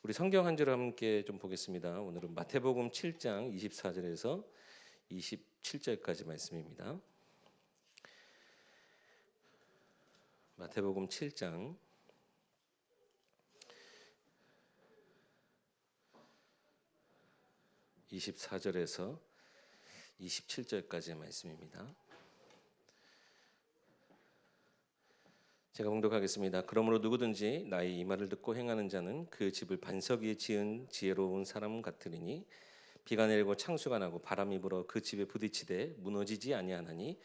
우리 성경 한 절을 함께 좀 보겠습니다. 오늘은 마태복음 7장 24절에서 27절까지 말씀입니다. 마태복음 7장 24절에서 27절까지의 말씀입니다. 제가 봉독하겠습니다. 그러므로 누구든지 나의 이 말을 듣고 행하는 자는 그 집을 반석 위에 지은 지혜로운 사람 같으리니 비가 내리고 창수가 나고 바람이 불어 그 집에 부딪히되 무너지지 아니하나니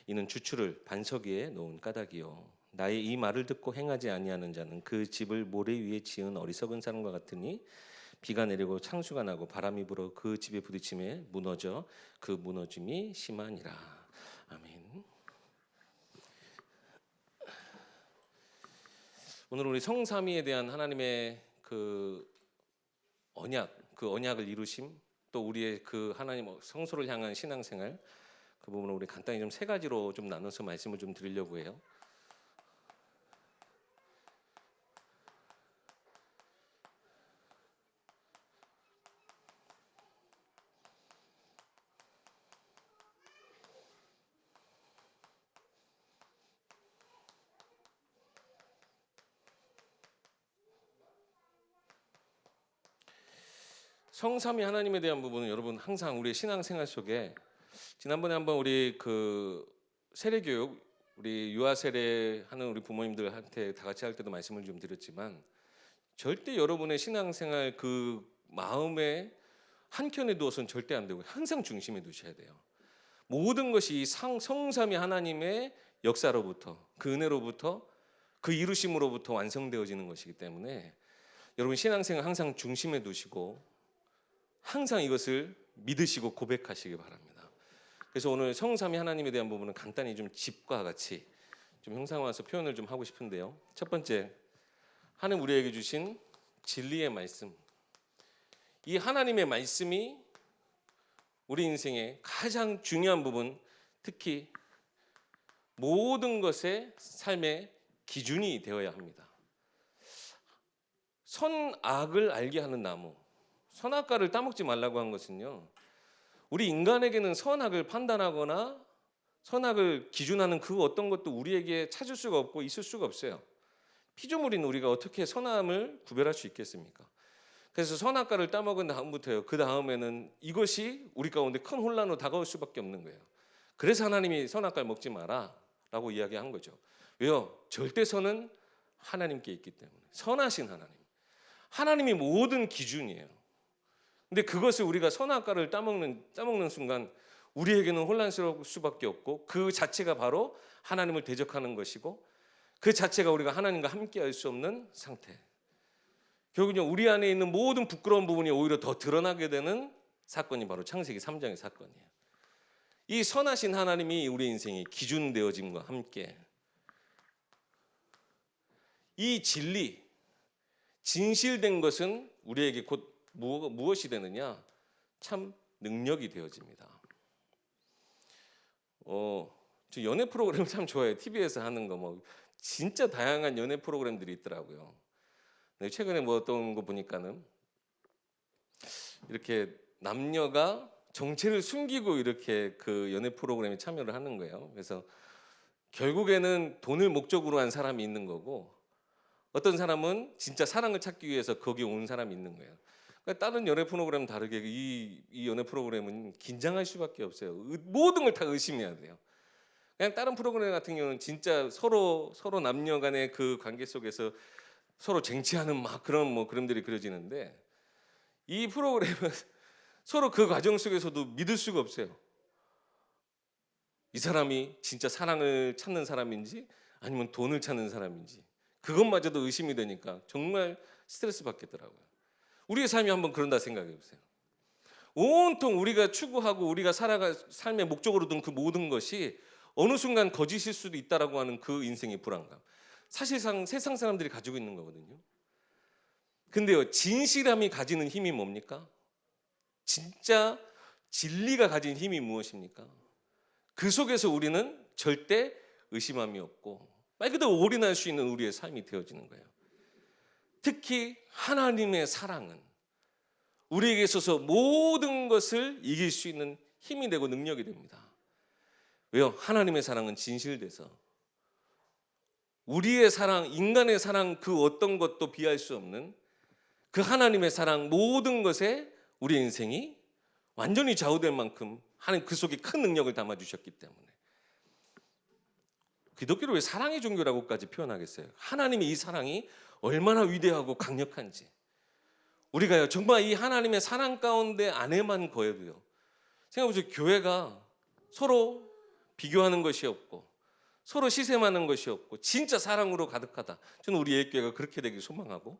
이는 주추를 반석 위에 놓은 까닭이요 나의 이 말을 듣고 행하지 아니하는 자는 그 집을 모래 위에 지은 어리석은 사람과 같으니 비가 내리고 창수가 나고 바람이 불어 그 집에 부딪힘에 무너져 그 무너짐이 심하니라. 아멘. 오늘 우리 성삼위에 대한 하나님의 그 언약을 이루심, 또 우리의 그 하나님 성소를 향한 신앙생활, 그 부분을 우리 간단히 좀 세 가지로 좀 나눠서 말씀을 좀 드리려고 해요. 성삼위 하나님에 대한 부분은 여러분 항상 우리의 신앙생활 속에 지난번에 한번 우리 그 세례교육 우리 유아 세례하는 우리 부모님들한테 다 같이 할 때도 말씀을 좀 드렸지만 절대 여러분의 신앙생활 그 마음에 한켠에 두어서는 절대 안 되고 항상 중심에 두셔야 돼요. 모든 것이 이 성삼위 하나님의 역사로부터 그 은혜로부터 그 이루심으로부터 완성되어지는 것이기 때문에 여러분 신앙생활 항상 중심에 두시고 항상 이것을 믿으시고 고백하시기 바랍니다. 그래서 오늘 성삼위 하나님에 대한 부분은 간단히 좀 집과 같이 좀 형상화해서 표현을 좀 하고 싶은데요. 첫 번째, 하나님 우리에게 주신 진리의 말씀. 이 하나님의 말씀이 우리 인생의 가장 중요한 부분, 특히 모든 것의 삶의 기준이 되어야 합니다. 선악을 알게 하는 나무, 선악과를 따먹지 말라고 한 것은요, 우리 인간에게는 선악을 판단하거나 선악을 기준하는 그 어떤 것도 우리에게 찾을 수가 없고 있을 수가 없어요. 피조물인 우리가 어떻게 선함을 구별할 수 있겠습니까? 그래서 선악과를 따먹은 다음부터요, 그 다음에는 이것이 우리 가운데 큰 혼란으로 다가올 수밖에 없는 거예요. 그래서 하나님이 선악과를 먹지 마라 라고 이야기한 거죠. 왜요? 절대선은 하나님께 있기 때문에. 선하신 하나님이 모든 기준이에요. 근데 그것을 우리가 선악과를 따먹는 순간 우리에게는 혼란스러울 수밖에 없고 그 자체가 바로 하나님을 대적하는 것이고 그 자체가 우리가 하나님과 함께할 수 없는 상태. 결국은 우리 안에 있는 모든 부끄러운 부분이 오히려 더 드러나게 되는 사건이 바로 창세기 3장의 사건이에요. 이 선하신 하나님이 우리 인생의 기준 되어짐과 함께 이 진리, 진실된 것은 우리에게 곧 무엇이 되느냐? 참 능력이 되어집니다. 저 연애 프로그램 참 좋아해요. TV에서 하는 거 진짜 다양한 연애 프로그램들이 있더라고요. 최근에 어떤 거 보니까는 이렇게 남녀가 정체를 숨기고 이렇게 그 연애 프로그램에 참여를 하는 거예요. 그래서 결국에는 돈을 목적으로 한 사람이 있는 거고 어떤 사람은 진짜 사랑을 찾기 위해서 거기 온 사람이 있는 거예요. 그러니까 다른 연애 프로그램 다르게 이 연애 프로그램은 긴장할 수밖에 없어요. 모든 걸 다 의심해야 돼요. 그냥 다른 프로그램 같은 경우는 진짜 서로 남녀 간의 그 관계 속에서 서로 쟁취하는 그런 그림들이 그려지는데 이 프로그램은 서로 그 과정 속에서도 믿을 수가 없어요. 이 사람이 진짜 사랑을 찾는 사람인지 아니면 돈을 찾는 사람인지 그것마저도 의심이 되니까 정말 스트레스 받겠더라고요. 우리의 삶이 한번 그런다 생각해 보세요. 온통 우리가 추구하고 우리가 살아갈 삶의 목적으로 둔 그 모든 것이 어느 순간 거짓일 수도 있다라고 하는 그 인생의 불안감. 사실상 세상 사람들이 가지고 있는 거거든요. 근데요, 진실함이 가지는 힘이 뭡니까? 진짜 진리가 가진 힘이 무엇입니까? 그 속에서 우리는 절대 의심함이 없고 말 그대로 올인할 수 있는 우리의 삶이 되어지는 거예요. 특히 하나님의 사랑은 우리에게 있어서 모든 것을 이길 수 있는 힘이 되고 능력이 됩니다. 왜요? 하나님의 사랑은 진실돼서 우리의 사랑, 인간의 사랑 그 어떤 것도 비할 수 없는 그 하나님의 사랑 모든 것에 우리 인생이 완전히 좌우될 만큼 하나님 그 속에 큰 능력을 담아주셨기 때문에 기독교를 왜 사랑의 종교라고까지 표현하겠어요? 하나님의 이 사랑이 얼마나 위대하고 강력한지 우리가요 정말 이 하나님의 사랑 가운데 안에만 거해도요 생각해보세요. 교회가 서로 비교하는 것이 없고 서로 시샘하는 것이 없고 진짜 사랑으로 가득하다. 저는 우리 예교회가 그렇게 되길 소망하고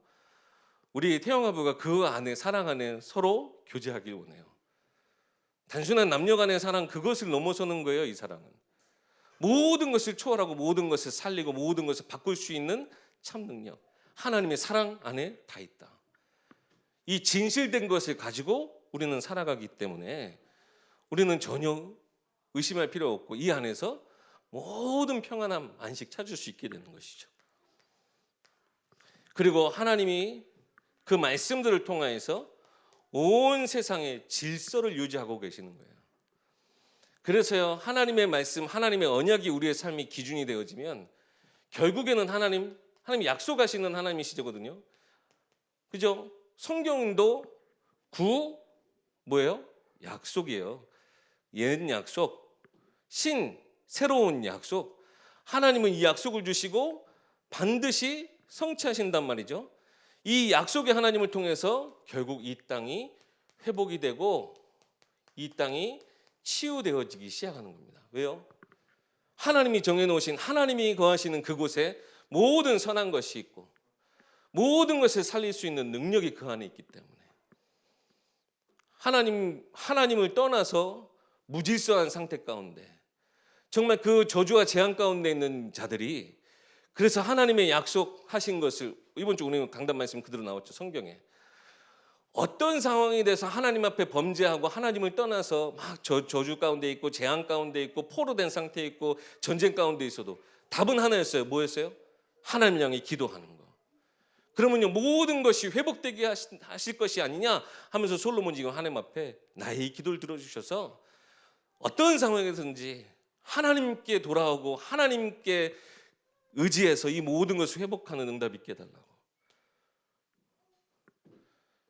우리 태영아부가 그 안에 사랑 안에 서로 교제하길 원해요. 단순한 남녀 간의 사랑 그것을 넘어서는 거예요. 이 사랑은 모든 것을 초월하고 모든 것을 살리고 모든 것을 바꿀 수 있는 참 능력 하나님의 사랑 안에 다 있다. 이 진실된 것을 가지고 우리는 살아가기 때문에 우리는 전혀 의심할 필요 없고 이 안에서 모든 평안함, 안식 찾을 수 있게 되는 것이죠. 그리고 하나님이 그 말씀들을 통하여서 온 세상의 질서를 유지하고 계시는 거예요. 그래서요 하나님의 말씀, 하나님의 언약이 우리의 삶의 기준이 되어지면 결국에는 하나님이 약속하시는 하나님이시거든요. 그죠? 성경도 뭐예요? 약속이에요. 옛 약속, 새로운 약속. 하나님은 이 약속을 주시고 반드시 성취하신단 말이죠. 이 약속의 하나님을 통해서 결국 이 땅이 회복이 되고 이 땅이 치유되어지기 시작하는 겁니다. 왜요? 하나님이 정해놓으신 하나님이 거하시는 그곳에 모든 선한 것이 있고 모든 것을 살릴 수 있는 능력이 그 안에 있기 때문에 하나님을 떠나서 무질서한 상태 가운데 정말 그 저주와 재앙 가운데 있는 자들이 그래서 하나님의 약속하신 것을 이번 주 우리 강단 말씀 그대로 나왔죠. 성경에 어떤 상황이 돼서 하나님 앞에 범죄하고 하나님을 떠나서 막 저주 가운데 있고 재앙 가운데 있고 포로된 상태에 있고 전쟁 가운데 있어도 답은 하나였어요. 뭐였어요? 하나님 향해 기도하는 거. 그러면요 모든 것이 회복되게 하실 것이 아니냐 하면서 솔로몬이 지금 하나님 앞에 나의 이 기도를 들어주셔서 어떤 상황에서든지 하나님께 돌아오고 하나님께 의지해서 이 모든 것을 회복하는 응답 있게 해달라고.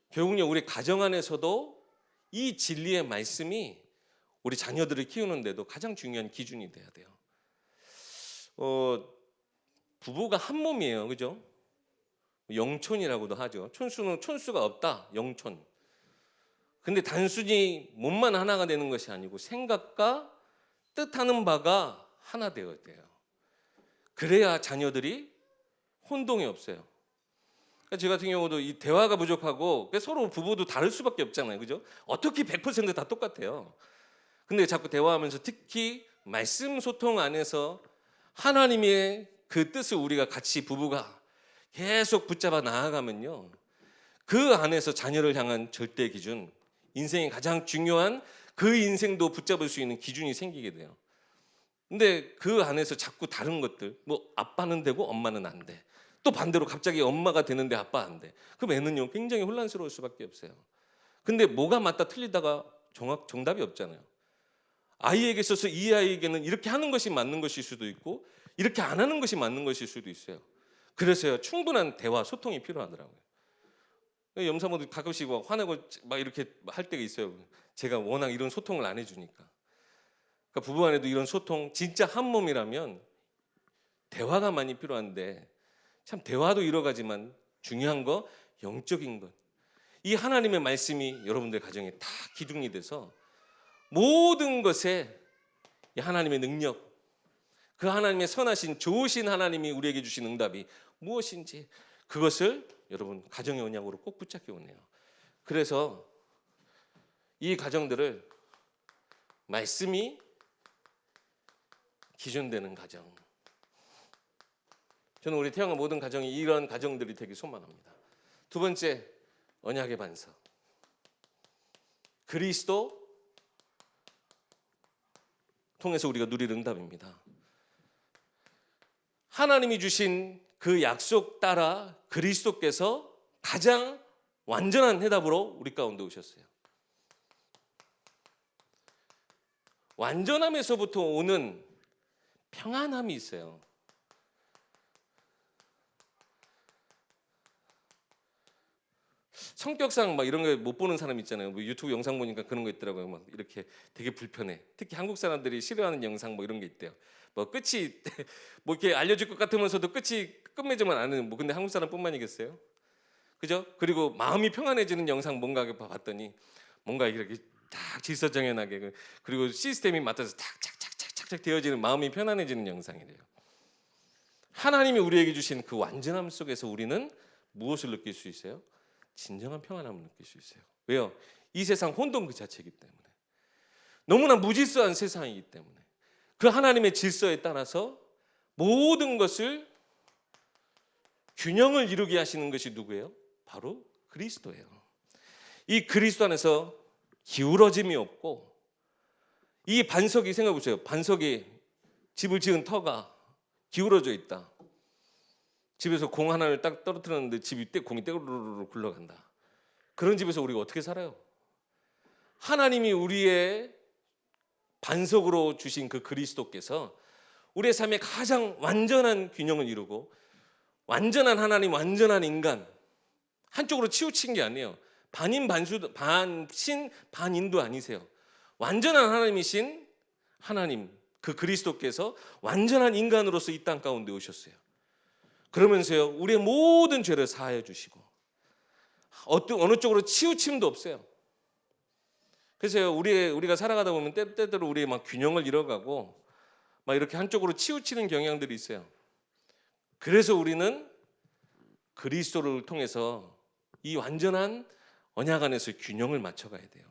결국요 우리 가정 안에서도 이 진리의 말씀이 우리 자녀들을 키우는데도 가장 중요한 기준이 돼야 돼요. 부부가 한 몸이에요. 그죠? 영촌이라고도 하죠. 촌수가 없다. 영촌. 근데 단순히 몸만 하나가 되는 것이 아니고 생각과 뜻하는 바가 하나 되어야 돼요. 그래야 자녀들이 혼동이 없어요. 그러니까 저 같은 경우도 이 대화가 부족하고 서로 부부도 다를 수밖에 없잖아요. 그죠? 어떻게 100% 다 똑같아요. 근데 자꾸 대화하면서 특히 말씀 소통 안에서 하나님의 그 뜻을 우리가 같이 부부가 계속 붙잡아 나아가면요. 그 안에서 자녀를 향한 절대 기준, 인생의 가장 중요한 그 인생도 붙잡을 수 있는 기준이 생기게 돼요. 근데 그 안에서 자꾸 다른 것들, 뭐 아빠는 되고 엄마는 안 돼. 또 반대로 갑자기 엄마가 되는데 아빠 안 돼. 그럼 애는요 굉장히 혼란스러울 수밖에 없어요. 근데 뭐가 맞다 틀리다가 정답이 없잖아요. 아이에게 있어서 이 아이에게는 이렇게 하는 것이 맞는 것일 수도 있고 이렇게 안 하는 것이 맞는 것일 수도 있어요. 그래서요 충분한 대화, 소통이 필요하더라고요. 염사모도 가끔씩 막 화내고 막 이렇게 할 때가 있어요. 제가 워낙 이런 소통을 안 해주니까. 그러니까 부부간에도 이런 소통, 진짜 한 몸이라면 대화가 많이 필요한데 참 대화도 이뤄가지만 중요한 거 영적인 것. 이 하나님의 말씀이 여러분들 가정에 다 기둥이 돼서 모든 것에 이 하나님의 능력, 그 하나님의 선하신 좋으신 하나님이 우리에게 주신 응답이 무엇인지 그것을 여러분 가정의 언약으로 꼭 붙잡기 원해요. 그래서 이 가정들을 말씀이 기준되는 가정. 저는 우리 태영아 모든 가정이 이런 가정들이 되길 소망합니다. 두 번째, 언약의 반석. 그리스도 통해서 우리가 누릴 응답입니다. 하나님이 주신 그 약속 따라 그리스도께서 가장 완전한 해답으로 우리 가운데 오셨어요. 완전함에서부터 오는 평안함이 있어요. 성격상 막 이런 거 못 보는 사람 있잖아요. 뭐 유튜브 영상 보니까 그런 거 있더라고요. 막 이렇게 되게 불편해. 특히 한국 사람들이 싫어하는 영상 뭐 이런 게 있대요. 뭐 끝이 뭐 이렇게 알려줄 것 같으면서도 끝이 끝맺으면 않는 뭐 근데 한국 사람뿐만이겠어요? 그죠? 그리고 마음이 평안해지는 영상 뭔가 봤더니 뭔가 이렇게 딱 질서정연하게 그리고 시스템이 맞춰서 탁착착착착착 되어지는 마음이 편안해지는 영상이래요. 하나님이 우리에게 주신 그 완전함 속에서 우리는 무엇을 느낄 수 있어요? 진정한 평안함을 느낄 수 있어요. 왜요? 이 세상 혼돈 그 자체이기 때문에. 너무나 무질서한 세상이기 때문에. 그 하나님의 질서에 따라서 모든 것을 균형을 이루게 하시는 것이 누구예요? 바로 그리스도예요. 이 그리스도 안에서 기울어짐이 없고, 이 반석이 생각해 보세요. 반석이 집을 지은 터가 기울어져 있다. 집에서 공 하나를 딱 떨어뜨렸는데 집이 공이 떼구르르 굴러간다. 그런 집에서 우리가 어떻게 살아요? 하나님이 우리의 반석으로 주신 그 그리스도께서 우리의 삶에 가장 완전한 균형을 이루고 완전한 하나님, 완전한 인간 한쪽으로 치우친 게 아니에요. 반인 반수, 반신 반인도 아니세요. 완전한 하나님이신 하나님, 그 그리스도께서 완전한 인간으로서 이 땅 가운데 오셨어요. 그러면서요, 우리의 모든 죄를 사하여 주시고 어느 쪽으로 치우침도 없어요. 그래서 우리가 살아가다 보면 때때로 우리의 막 균형을 잃어가고 막 이렇게 한쪽으로 치우치는 경향들이 있어요. 그래서 우리는 그리스도를 통해서 이 완전한 언약 안에서 균형을 맞춰가야 돼요.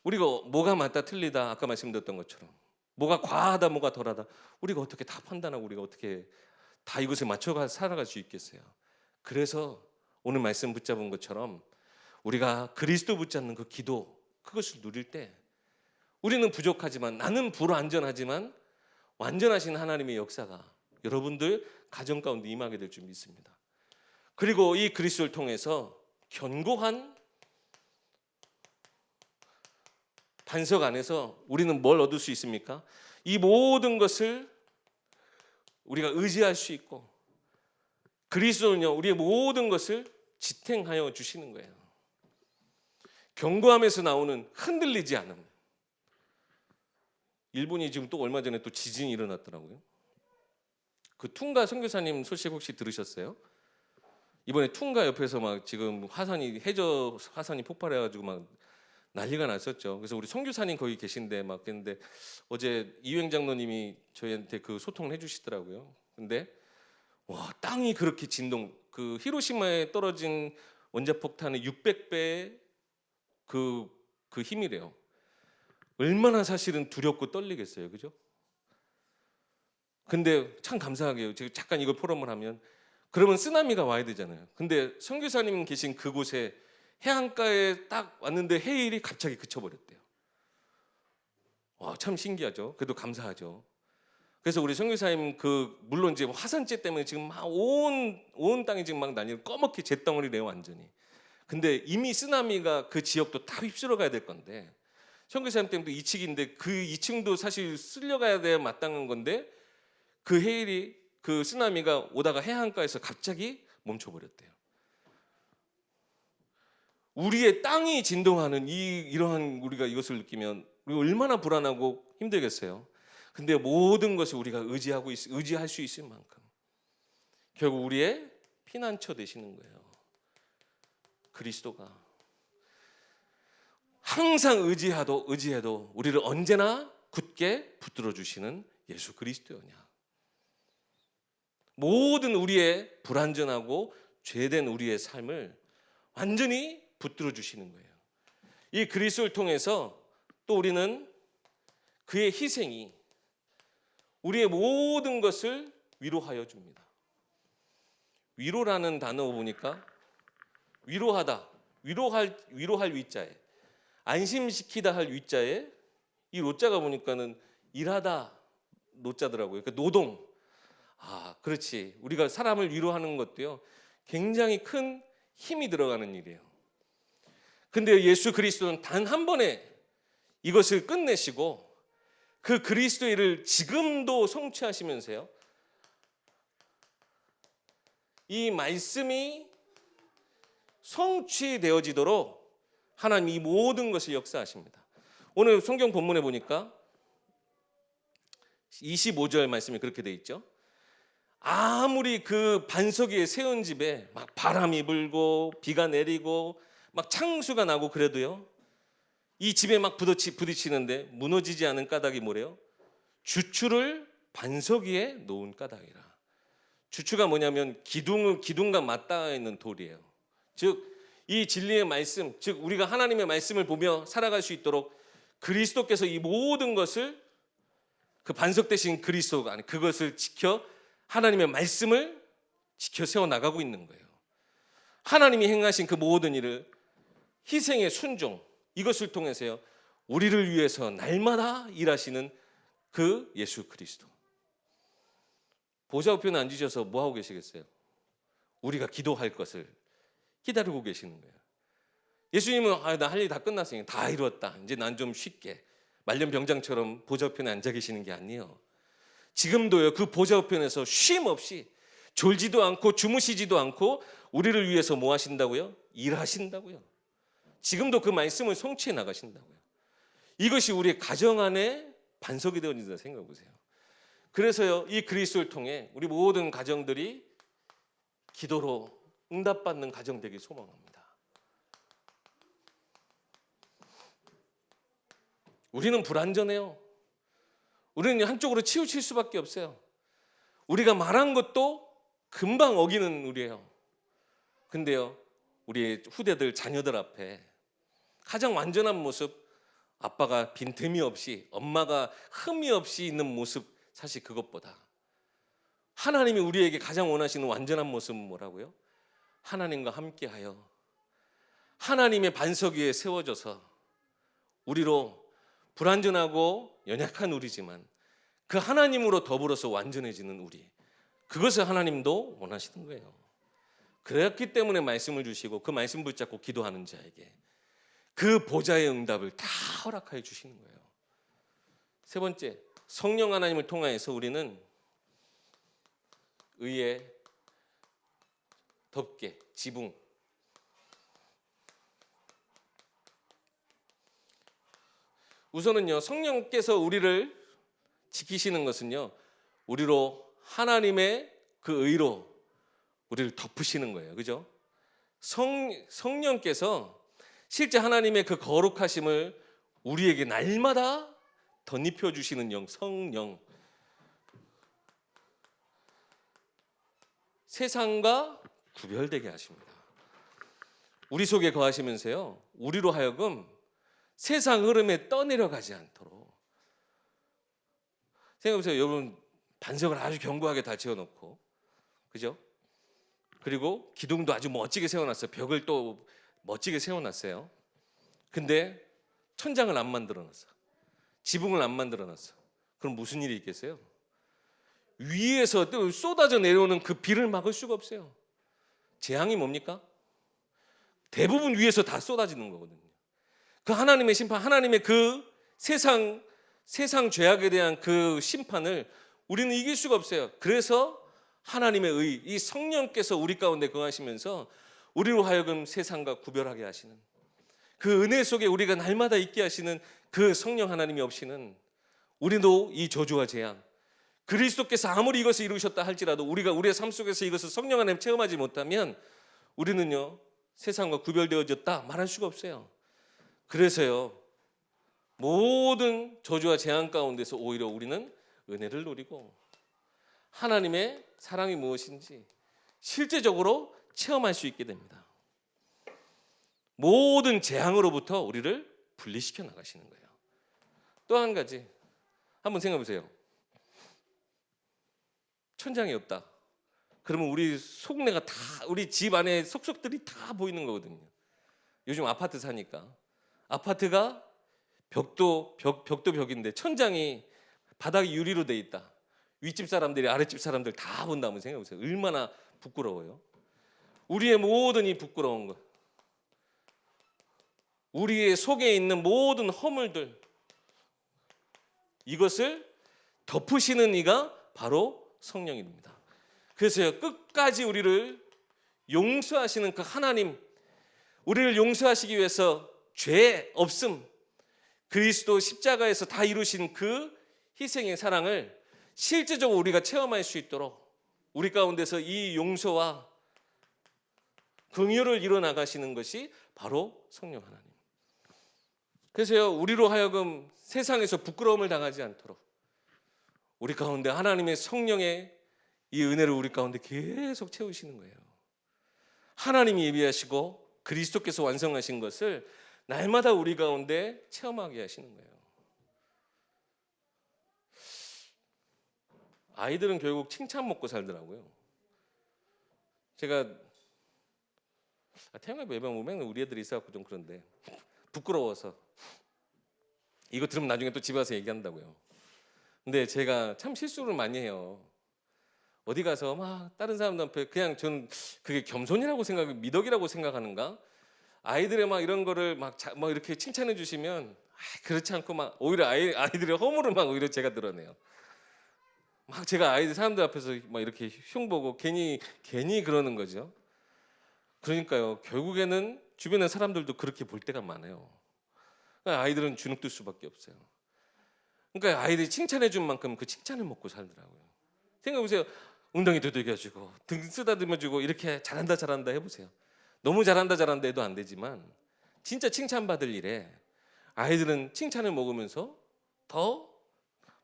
우리가 뭐가 맞다 틀리다 아까 말씀드렸던 것처럼 뭐가 과하다 뭐가 덜하다 우리가 어떻게 다 판단하고 우리가 어떻게 다 이것에 맞춰가 살아갈 수 있겠어요. 그래서 오늘 말씀 붙잡은 것처럼 우리가 그리스도 붙잡는 그 기도 그것을 누릴 때 우리는 부족하지만 나는 불완전하지만 완전하신 하나님의 역사가 여러분들 가정 가운데 임하게 될 줄 믿습니다. 그리고 이 그리스도를 통해서 견고한 반석 안에서 우리는 뭘 얻을 수 있습니까? 이 모든 것을 우리가 의지할 수 있고 그리스도는요 우리의 모든 것을 지탱하여 주시는 거예요. 견고함에서 나오는 흔들리지 않음. 일본이 지금 또 얼마 전에 또 지진이 일어났더라고요. 그 퉁가 선교사님 소식 혹시 들으셨어요? 이번에 퉁가 옆에서 막 지금 해저 화산이 폭발해가지고 막 난리가 났었죠. 그래서 우리 선교사님 거기 계신데 막 그랬는데 어제 이유행 장로님이 저희한테 그 소통을 해주시더라고요. 근데 와 땅이 그렇게 그 히로시마에 떨어진 원자폭탄의 600배의 그 힘이래요. 얼마나 사실은 두렵고 떨리겠어요, 그죠? 근데 참 감사하게요. 제가 잠깐 이걸 포럼을 하면 그러면 쓰나미가 와야 되잖아요. 근데 선교사님 계신 그곳에 해안가에 딱 왔는데 해일이 갑자기 그쳐버렸대요. 와, 참 신기하죠. 그래도 감사하죠. 그래서 우리 선교사님 물론 이제 화산재 때문에 지금 막 온 땅이 지금 막 난리 꺼멓게 잿덩어리래요 완전히. 근데 이미 쓰나미가 그 지역도 다 휩쓸어 가야 될 건데 선교사님 때문에 2층인데 그 2층도 사실 쓸려가야 돼야 마땅한 건데 그 해일이 그 쓰나미가 오다가 해안가에서 갑자기 멈춰버렸대요. 우리의 땅이 진동하는 이러한 우리가 이것을 느끼면 우리가 얼마나 불안하고 힘들겠어요. 근데 모든 것을 우리가 의지할 수 있을 만큼 결국 우리의 피난처 되시는 거예요. 그리스도가 항상 의지해도 우리를 언제나 굳게 붙들어 주시는 예수 그리스도였냐. 모든 우리의 불완전하고 죄된 우리의 삶을 완전히 붙들어 주시는 거예요. 이 그리스도를 통해서 또 우리는 그의 희생이 우리의 모든 것을 위로하여 줍니다. 위로라는 단어 보니까 위로하다, 위로할 위자에 안심시키다 할 위자에 이 로자가 보니까는 일하다 노자더라고요. 그러니까 노동. 그렇지. 우리가 사람을 위로하는 것도요, 굉장히 큰 힘이 들어가는 일이에요. 근데 예수 그리스도는 단 한 번에 이것을 끝내시고 그 그리스도의 일을 지금도 성취하시면서요, 이 말씀이 성취되어지도록 하나님 이 모든 것을 역사하십니다. 오늘 성경 본문에 보니까 25절 말씀이 그렇게 돼 있죠. 아무리 그 반석 위에 세운 집에 막 바람이 불고 비가 내리고 막 창수가 나고 그래도요, 이 집에 막 부딪히는데 무너지지 않은 까닭이 뭐래요? 주추를 반석 위에 놓은 까닭이라. 주추가 뭐냐면 기둥과 맞닿아 있는 돌이에요. 즉 이 진리의 말씀, 즉 우리가 하나님의 말씀을 보며 살아갈 수 있도록 그리스도께서 이 모든 것을, 그 반석 대신 그리스도가 아니 그것을 지켜 하나님의 말씀을 지켜 세워 나가고 있는 거예요. 하나님이 행하신 그 모든 일을, 희생의 순종, 이것을 통해서요, 우리를 위해서 날마다 일하시는 그 예수 그리스도. 보좌 우편에 앉으셔서 뭐 하고 계시겠어요? 우리가 기도할 것을 기다리고 계시는 거예요. 예수님은 나 할 일 다 끝났으니까 다 이루었다, 이제 난 좀 쉴게, 말년병장처럼 보좌 우편에 앉아 계시는 게 아니에요. 지금도요, 그 보좌 우편에서 쉼 없이 졸지도 않고 주무시지도 않고 우리를 위해서 뭐 하신다고요? 일하신다고요. 지금도 그 말씀을 성취해 나가신다고요. 이것이 우리의 가정 안에 반석이 되어진다 생각해 보세요. 그래서요, 이 그리스도를 통해 우리 모든 가정들이 기도로 응답받는 가정 되길 소망합니다. 우리는 불완전해요. 우리는 한쪽으로 치우칠 수밖에 없어요. 우리가 말한 것도 금방 어기는 우리예요. 근데요, 우리 후대들, 자녀들 앞에 가장 완전한 모습, 아빠가 빈틈이 없이, 엄마가 흠이 없이 있는 모습, 사실 그것보다 하나님이 우리에게 가장 원하시는 완전한 모습은 뭐라고요? 하나님과 함께하여 하나님의 반석 위에 세워져서 우리로 불완전하고 연약한 우리지만 그 하나님으로 더불어서 완전해지는 우리, 그것을 하나님도 원하시는 거예요. 그랬기 때문에 말씀을 주시고 그 말씀 붙잡고 기도하는 자에게 그 보좌의 응답을 다 허락하여 주시는 거예요. 세 번째, 성령 하나님을 통하여서 우리는 의에 덮개, 지붕, 우선은요, 성령께서 우리를 지키시는 것은요, 우리로 하나님의 그 의로 우리를 덮으시는 거예요. 그죠? 성령께서 실제 하나님의 그 거룩하심을 우리에게 날마다 덧입혀 주시는 영, 성령. 세상과 구별되게 하십니다. 우리 속에 거하시면서요, 우리로 하여금 세상 흐름에 떠내려가지 않도록. 생각해보세요. 여러분, 반석을 아주 견고하게 다 지어놓고, 그죠? 그리고 기둥도 아주 멋지게 세워놨어요. 벽을 또 멋지게 세워놨어요. 근데 천장을 안 만들어놨어, 지붕을 안 만들어놨어. 그럼 무슨 일이 있겠어요? 위에서 또 쏟아져 내려오는 그 비를 막을 수가 없어요. 재앙이 뭡니까? 대부분 위에서 다 쏟아지는 거거든요. 그 하나님의 심판, 하나님의 그 세상 죄악에 대한 그 심판을 우리는 이길 수가 없어요. 그래서 하나님의 의, 이 성령께서 우리 가운데 거하시면서 우리로 하여금 세상과 구별하게 하시는, 그 은혜 속에 우리가 날마다 있게 하시는 그 성령 하나님이 없이는 우리도 이 저주와 재앙, 그리스도께서 아무리 이것을 이루셨다 할지라도 우리가 우리의 삶 속에서 이것을 성령 하나님 체험하지 못하면 우리는요, 세상과 구별되어졌다 말할 수가 없어요. 그래서요, 모든 저주와 재앙 가운데서 오히려 우리는 은혜를 누리고 하나님의 사랑이 무엇인지 실제적으로 체험할 수 있게 됩니다. 모든 재앙으로부터 우리를 분리시켜 나가시는 거예요. 또 한 가지 한번 생각해 보세요. 천장이 없다. 그러면 우리 속내가 다, 우리 집 안에 속속들이 다 보이는 거거든요. 요즘 아파트 사니까 아파트가 벽도 벽인데 천장이 바닥이 유리로 돼 있다. 윗집 사람들이 아랫집 사람들 다 본다면 생각해 보세요. 얼마나 부끄러워요. 우리의 모든 이 부끄러운 것, 우리의 속에 있는 모든 허물들, 이것을 덮으시는 이가 바로 성령입니다. 그래서요, 끝까지 우리를 용서하시는 그 하나님, 우리를 용서하시기 위해서 죄 없음, 그리스도 십자가에서 다 이루신 그 희생의 사랑을 실제적으로 우리가 체험할 수 있도록 우리 가운데서 이 용서와 긍휼을 이뤄나가시는 것이 바로 성령 하나님. 그래서요, 우리로 하여금 세상에서 부끄러움을 당하지 않도록 우리 가운데 하나님의 성령의 이 은혜를 우리 가운데 계속 채우시는 거예요. 하나님이 예비하시고 그리스도께서 완성하신 것을 날마다 우리 가운데 체험하게 하시는 거예요. 아이들은 결국 칭찬 먹고 살더라고요. 제가 태영아 매번 보면 우리 애들이 있어갖고 좀 그런데 부끄러워서 이거 들으면 나중에 또 집에 와서 얘기한다고요. 근데 제가 참 실수를 많이 해요. 어디 가서 막 다른 사람들 앞에 그냥 저는 그게 겸손이라고 생각, 미덕이라고 생각하는가? 아이들의 막 이런 거를 막 이렇게 칭찬해 주시면 그렇지 않고 막 오히려 아이들의 허물을 막 오히려 제가 드러내요. 막 제가 아이들 사람들 앞에서 막 이렇게 흉보고 괜히 그러는 거죠. 그러니까요, 결국에는 주변의 사람들도 그렇게 볼 때가 많아요. 그러니까 아이들은 주눅들 수밖에 없어요. 그러니까 아이들이 칭찬해 준 만큼 그 칭찬을 먹고 살더라고요. 생각해 보세요. 엉덩이 두들겨주고 등 쓰다듬어주고 이렇게 잘한다 해보세요. 너무 잘한다 해도 안 되지만 진짜 칭찬받을 일에 아이들은 칭찬을 먹으면서 더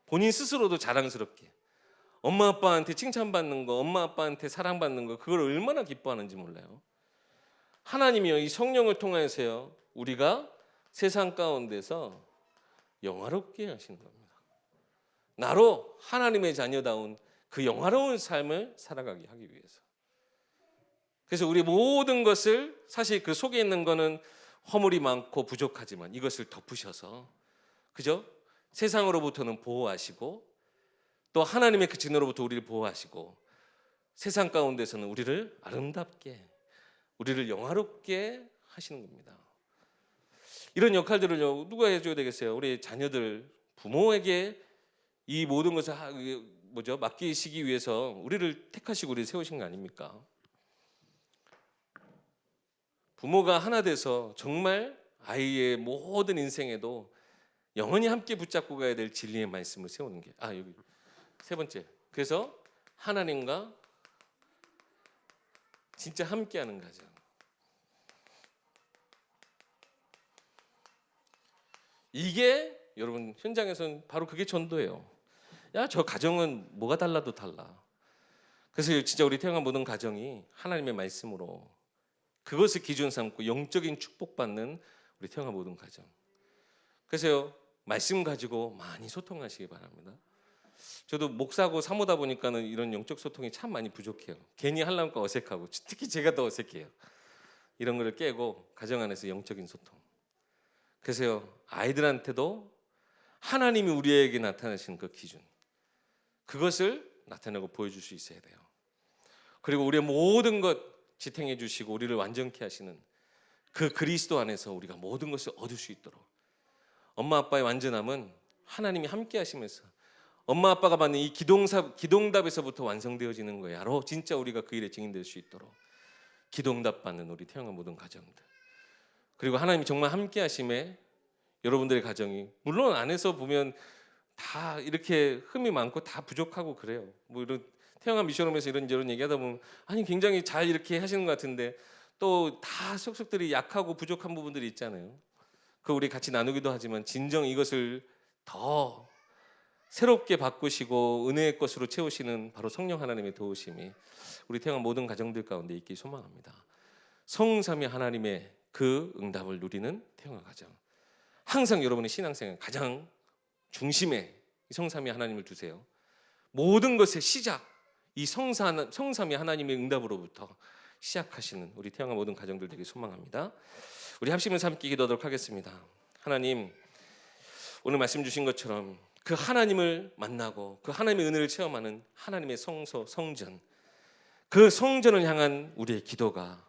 본인 스스로도 자랑스럽게 엄마 아빠한테 칭찬받는 거, 엄마 아빠한테 사랑받는 거, 그걸 얼마나 기뻐하는지 몰라요. 하나님이요, 이 성령을 통해서요, 우리가 세상 가운데서 영화롭게 하시는 겁니다. 나로 하나님의 자녀다운 그 영화로운 삶을 살아가게 하기 위해서. 그래서 우리 모든 것을, 사실 그 속에 있는 거는 허물이 많고 부족하지만 이것을 덮으셔서, 그죠? 세상으로부터는 보호하시고 또 하나님의 그 진노로부터 우리를 보호하시고 세상 가운데서는 우리를 아름답게, 우리를 영화롭게 하시는 겁니다. 이런 역할들을요, 누가 해줘야 되겠어요? 우리 자녀들, 부모에게 이 모든 것을 맡기시기 위해서 우리를 택하시고 우리를 세우신 거 아닙니까? 부모가 하나 돼서 정말 아이의 모든 인생에도 영원히 함께 붙잡고 가야 될 진리의 말씀을 세우는 게, 여기 세 번째, 그래서 하나님과 진짜 함께하는 가정. 이게 여러분 현장에서는 바로 그게 전도예요. 야, 저 가정은 뭐가 달라도 달라. 그래서 진짜 우리 태영아 모든 가정이 하나님의 말씀으로 그것을 기준 삼고 영적인 축복받는 우리 태영아 모든 가정. 그래서요, 말씀 가지고 많이 소통하시기 바랍니다. 저도 목사고 사모다 보니까는 이런 영적 소통이 참 많이 부족해요. 괜히 하려니까 어색하고, 특히 제가 더 어색해요. 이런 거를 깨고 가정 안에서 영적인 소통. 그래서요, 아이들한테도 하나님이 우리에게 나타내신 그 기준, 그것을 나타내고 보여줄 수 있어야 돼요. 그리고 우리의 모든 것 지탱해 주시고 우리를 완전케 하시는 그 그리스도 안에서 우리가 모든 것을 얻을 수 있도록, 엄마 아빠의 완전함은 하나님이 함께 하시면서 엄마 아빠가 받는 이 기도응답에서부터 완성되어지는 거야로 진짜 우리가 그 일에 증인될 수 있도록 기도응답 받는 우리 태영아 모든 가정들, 그리고 하나님이 정말 함께 하심에 여러분들의 가정이, 물론 안에서 보면 다 이렇게 흠이 많고 다 부족하고 그래요. 뭐 이런 태영아 미션홈에서 이런 얘기하다 보면 굉장히 잘 이렇게 하시는 것 같은데 또 다 속속들이 약하고 부족한 부분들이 있잖아요. 그 우리 같이 나누기도 하지만 진정 이것을 더 새롭게 바꾸시고 은혜의 것으로 채우시는 바로 성령 하나님의 도우심이 우리 태영아 모든 가정들 가운데 있기 소망합니다. 성삼위 하나님의 그 응답을 누리는 태영아 가정, 항상 여러분의 신앙생활 가장 중심에 이 성삼위 하나님을 두세요. 모든 것의 시작, 이 성삼위 하나님의 응답으로부터 시작하시는 우리 태영아 모든 가정들 되길 소망합니다. 우리 합심해서 함께 기도하도록 하겠습니다. 하나님, 오늘 말씀 주신 것처럼 그 하나님을 만나고 그 하나님의 은혜를 체험하는 하나님의 성소, 성전, 그 성전을 향한 우리의 기도가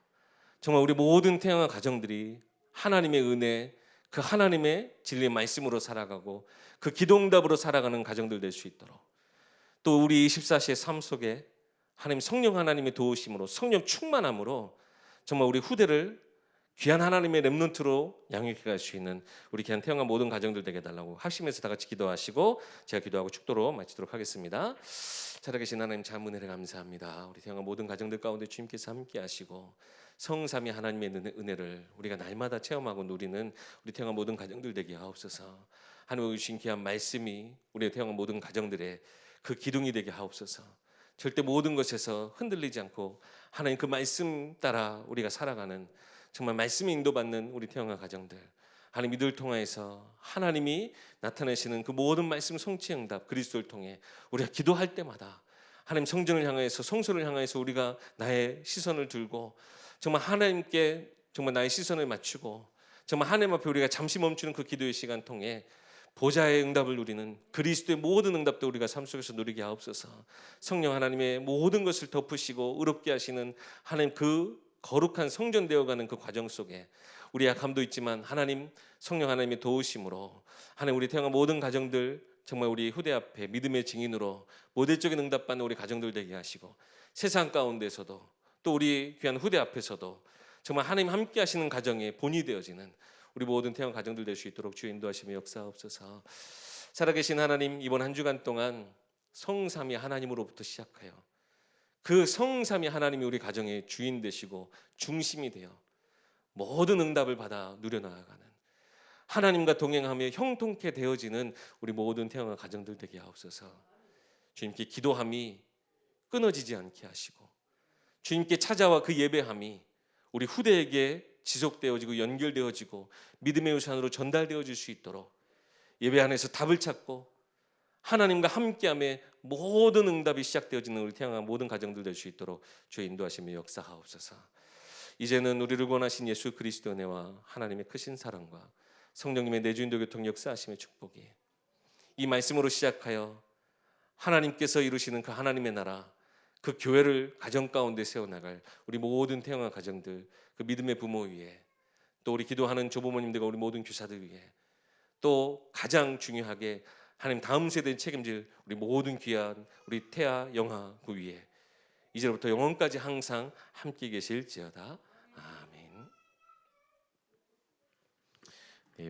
정말 우리 모든 태영아 가정들이 하나님의 은혜, 그 하나님의 진리의 말씀으로 살아가고 그 기도응답으로 살아가는 가정들 될 수 있도록, 또 우리 24시의 삶 속에 하나님 성령 하나님의 도우심으로 성령 충만함으로 정말 우리 후대를 귀한 하나님의 렘넌트로 양육해 갈 수 있는 우리 귀한 태영아 모든 가정들 되게 해달라고 합심해서 다 같이 기도하시고 제가 기도하고 축도로 마치도록 하겠습니다. 살아계신 하나님 참 은혜를 감사합니다. 우리 태영아 모든 가정들 가운데 주님께서 함께 하시고 성삼위 하나님의 은혜를 우리가 날마다 체험하고 누리는 우리 태영아 모든 가정들 되게 하옵소서. 하나님의 주신 귀한 말씀이 우리 태영아 모든 가정들의 그 기둥이 되게 하옵소서. 절대 모든 것에서 흔들리지 않고 하나님 그 말씀 따라 우리가 살아가는 정말 말씀에 인도받는 우리 태영아 가정들, 하나님 이들 통해서 하나님이 나타내시는 그 모든 말씀 성취 응답 그리스도를 통해 우리가 기도할 때마다 하나님 성전을 향해서 성소를 향해서 우리가 나의 시선을 들고 정말 하나님께 정말 나의 시선을 맞추고 정말 하나님 앞에 우리가 잠시 멈추는 그 기도의 시간 통해 보좌의 응답을 누리는 그리스도의 모든 응답도 우리가 삶 속에서 누리게 하옵소서. 성령 하나님의 모든 것을 덮으시고 의롭게 하시는 하나님 그 거룩한 성전 되어가는 그 과정 속에 우리 약함도 있지만 하나님 성령 하나님의 도우심으로 하나님 우리 태영아 모든 가정들 정말 우리 후대 앞에 믿음의 증인으로 모델적인 응답받는 우리 가정들 되게 하시고 세상 가운데서도 또 우리 귀한 후대 앞에서도 정말 하나님 함께 하시는 가정의 본이 되어지는 우리 모든 태영 가정들 될 수 있도록 주의 인도하시며 역사하옵소서. 살아계신 하나님, 이번 한 주간 동안 성삼위 하나님으로부터 시작하여 그 성삼위 하나님이 우리 가정의 주인 되시고 중심이 되어 모든 응답을 받아 누려나가는 하나님과 동행하며 형통케 되어지는 우리 모든 태영아 가정들 되게 하옵소서. 주님께 기도함이 끊어지지 않게 하시고 주님께 찾아와 그 예배함이 우리 후대에게 지속되어지고 연결되어지고 믿음의 우산으로 전달되어질 수 있도록 예배 안에서 답을 찾고 하나님과 함께함에 모든 응답이 시작되어지는 우리 태영아 모든 가정들 될 수 있도록 주의 인도하시며 역사하옵소서. 이제는 우리를 원하신 예수 그리스도 은혜와 하나님의 크신 사랑과 성령님의 내주인도 교통 역사하심의 축복이 이 말씀으로 시작하여 하나님께서 이루시는 그 하나님의 나라 그 교회를 가정 가운데 세워나갈 우리 모든 태영아 가정들, 그 믿음의 부모 위에, 또 우리 기도하는 조부모님들과 우리 모든 교사들 위에, 또 가장 중요하게 하나님 다음 세대에 책임질 우리 모든 귀한 우리 태아 영아 그 위에 이제부터 영원까지 항상 함께 계실지어다.